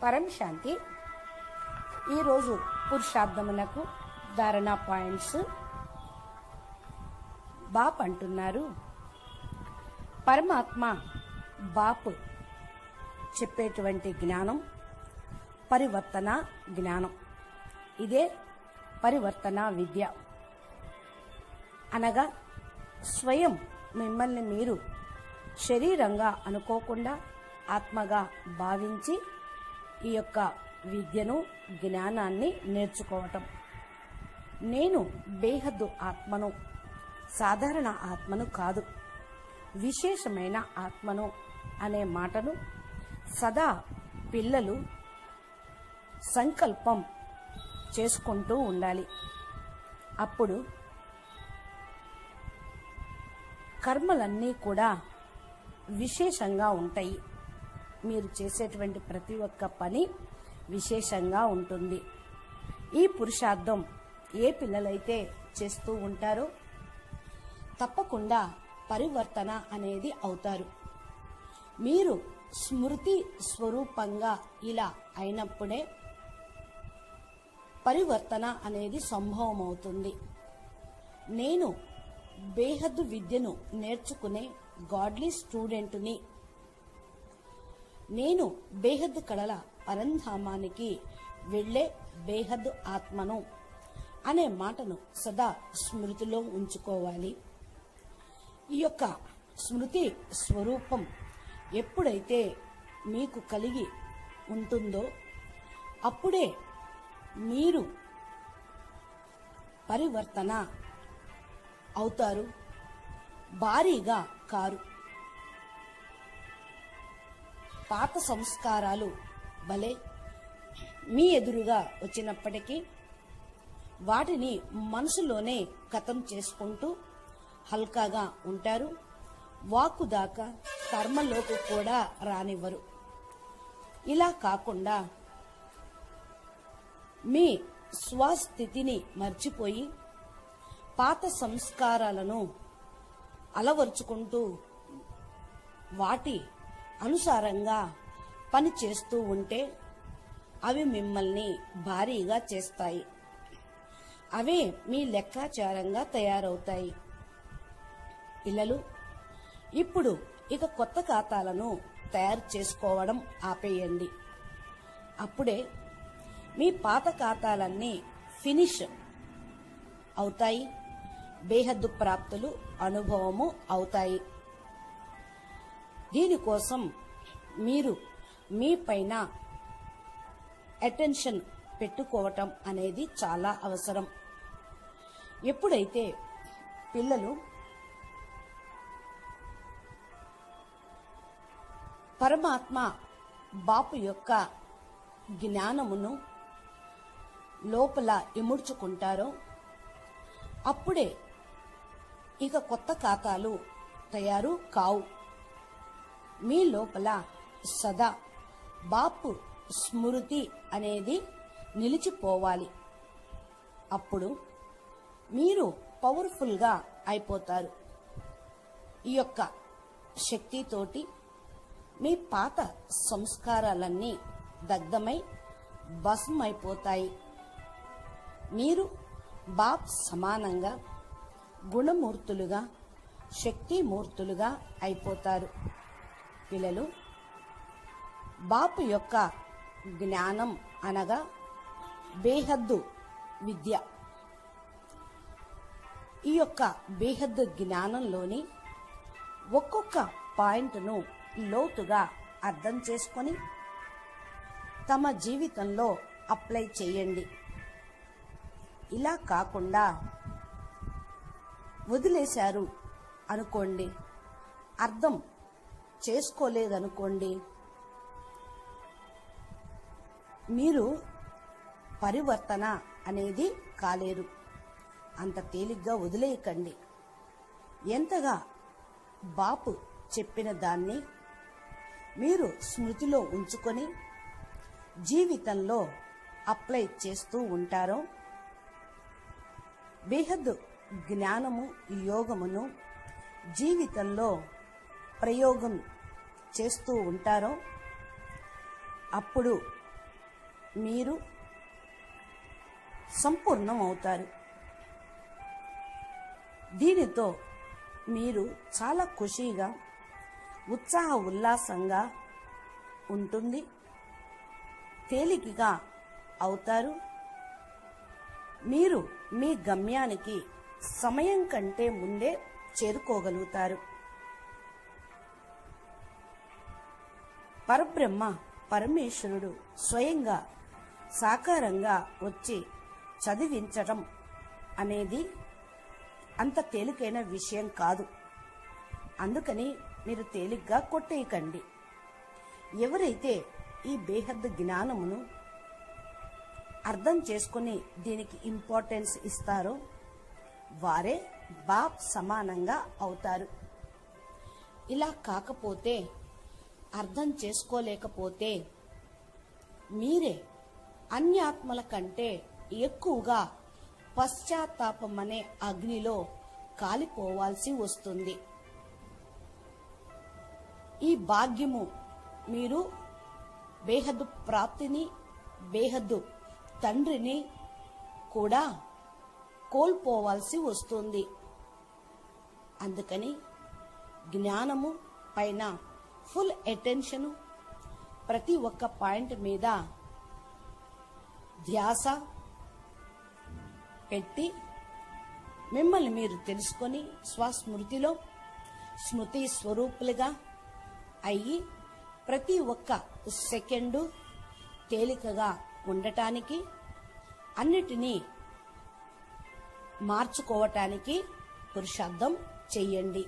పరం శాంతి. ఈరోజు పురుషార్థమునకు ధారణ పాయింట్స్. బాప్ అంటున్నారు, పరమాత్మ బాప్ చెప్పేటువంటి జ్ఞానం పరివర్తన జ్ఞానం. ఇదే పరివర్తన విద్య. అనగా స్వయం మిమ్మల్ని మీరు శరీరంగా అనుకోకుండా ఆత్మగా భావించి ఈ యొక్క విద్యను జ్ఞానాన్ని నేర్చుకోవటం. నేను బేహద్దు ఆత్మను, సాధారణ ఆత్మను కాదు, విశేషమైన ఆత్మను అనే మాటను సదా పిల్లలు సంకల్పం చేసుకుంటూ ఉండాలి. అప్పుడు కర్మలన్నీ కూడా విశేషంగా ఉంటాయి. మీరు చేసేటువంటి ప్రతి ఒక్క పని విశేషంగా ఉంటుంది. ఈ పురుషార్థం ఏ పిల్లలైతే చేస్తూ ఉంటారో తప్పకుండా పరివర్తన అనేది అవుతారు. మీరు స్మృతి స్వరూపంగా ఇలా అయినప్పుడే పరివర్తన అనేది సంభవం అవుతుంది. నేను బేహద్దు విద్యను నేర్చుకునే గాడ్లీ స్టూడెంట్ని, నేను బేహద్దు కళల పరంధామానికి వెళ్లే బేహద్దు ఆత్మను అనే మాటను సదా స్మృతిలో ఉంచుకోవాలి. ఈ యొక్క స్మృతి స్వరూపం ఎప్పుడైతే మీకు కలిగి ఉంటుందో అప్పుడే మీరు పరివర్తన అవుతారు, భారీగా కారు. పాత సంస్కారాలు భలే మీ ఎదురుగా వచ్చినప్పటికీ వాటిని మనసులోనే ఖతం చేసుకుంటూ హల్కాగా ఉంటారు. వాక్కు దాకా కర్మలోకి కూడా రానివ్వరు. ఇలా కాకుండా మీ స్వస్థితిని మర్చిపోయి పాత సంస్కారాలను అలవర్చుకుంటూ వాటి అనుసారంగా పని చేస్తూ ఉంటే అవి మిమ్మల్ని భారీగా చేస్తాయి. అవే మీ లెక్కాచారంగా తయారవుతాయి. పిల్లలు, ఇప్పుడు ఇక కొత్త ఖాతాలను తయారు చేసుకోవడం ఆపేయండి. అప్పుడే మీ పాత ఖాతాలన్నీ ఫినిష్ అవుతాయి. బేహద్దు ప్రాప్తులు అనుభవము అవుతాయి. దీనికోసం మీరు మీ పైన అటెన్షన్ పెట్టుకోవటం అనేది చాలా అవసరం. ఎప్పుడైతే పిల్లలు పరమాత్మ బాపు యొక్క జ్ఞానమును లోపల ఇముడ్చుకుంటారో అప్పుడే ఇక కొత్త ఖాతాలు తయారు కావు. మీ లోపల సదా బాపు స్మృతి అనేది నిలిచిపోవాలి. అప్పుడు మీరు పవర్ఫుల్గా అయిపోతారు. ఈ యొక్క శక్తితోటి మీ పాత సంస్కారాలన్నీ దగ్ధమై భస్మైపోతాయి. మీరు బాప్ సమానంగా గుణమూర్తులుగా, శక్తిమూర్తులుగా అయిపోతారు. పిల్లలు, బాపు యొక్క జ్ఞానం అనగా బేహద్దు విద్య. ఈ యొక్క బేహద్దు జ్ఞానంలోని ఒక్కొక్క పాయింట్ను లోతుగా అర్థం చేసుకొని తమ జీవితంలో అప్లై చేయండి. ఇలా కాకుండా వదిలేశారు అనుకోండి, అర్థం చేసుకోలేదనుకోండి, మీరు పరివర్తన అనేది కాలేరు. అంత తేలిగ్గా వదిలేయకండి. ఎంతగా బాపు చెప్పిన దాన్ని మీరు స్మృతిలో ఉంచుకొని జీవితంలో అప్లై చేస్తూ ఉంటారో బేహద్దు జ్ఞానము యోగమును జీవితంలో ప్రయోగం చేస్తూ ఉంటారో అప్పుడు మీరు సంపూర్ణం అవుతారు. దీనితో మీరు చాలా ఖుషీగా, ఉత్సాహ ఉల్లాసంగా ఉంటుంది, తేలికగా అవుతారు. మీరు మీ గమ్యానికి సమయం కంటే ముందే చేరుకోగలుగుతారు. పరబ్రహ్మ పరమేశ్వరుడు స్వయంగా సాకారంగా వచ్చి చదివించడం అనేది అంత తేలికైన విషయం కాదు. అందుకని మీరు తేలిగ్గా కొట్టేయకండి. ఎవరైతే ఈ బేహద్దు జ్ఞానమును అర్థం చేసుకుని దీనికి ఇంపార్టెన్స్ ఇస్తారో వారే బాప్ సమానంగా అవుతారు. ఇలా కాకపోతే, అర్థం చేసుకోలేకపోతే మీరే అన్యాత్మల కంటే ఎక్కువగా పశ్చాత్తాపం అనే అగ్నిలో కాలిపోవాల్సి వస్తుంది. ఈ భాగ్యము మీరు బేహద్దు ప్రాప్తిని, బేహద్దు తండ్రిని కూడా కోల్పోవాల్సి వస్తుంది. అందుకని జ్ఞానము పైన ఫుల్ అటెన్షన్, ప్రతి ఒక్క పాయింట్ మీద ధ్యాస పెట్టి మిమ్మల్ని మీరు తెలుసుకొని స్వస్మృతిలో స్మృతి స్వరూపులుగా అయ్యి ప్రతి ఒక్క సెకండు తేలికగా ఉండటానికి, అన్నిటినీ మార్చుకోవటానికి పురుషార్థం చెయ్యండి.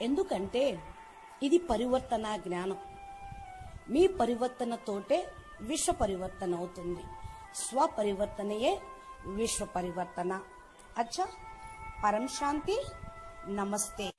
ఎందుకంటే ఇది పరివర్తన జ్ఞానం. మీ పరివర్తనతోటే విశ్వ పరివర్తన అవుతుంది. స్వపరివర్తనయే విశ్వ పరివర్తన. అచ్చా, పరం శాంతి. నమస్తే.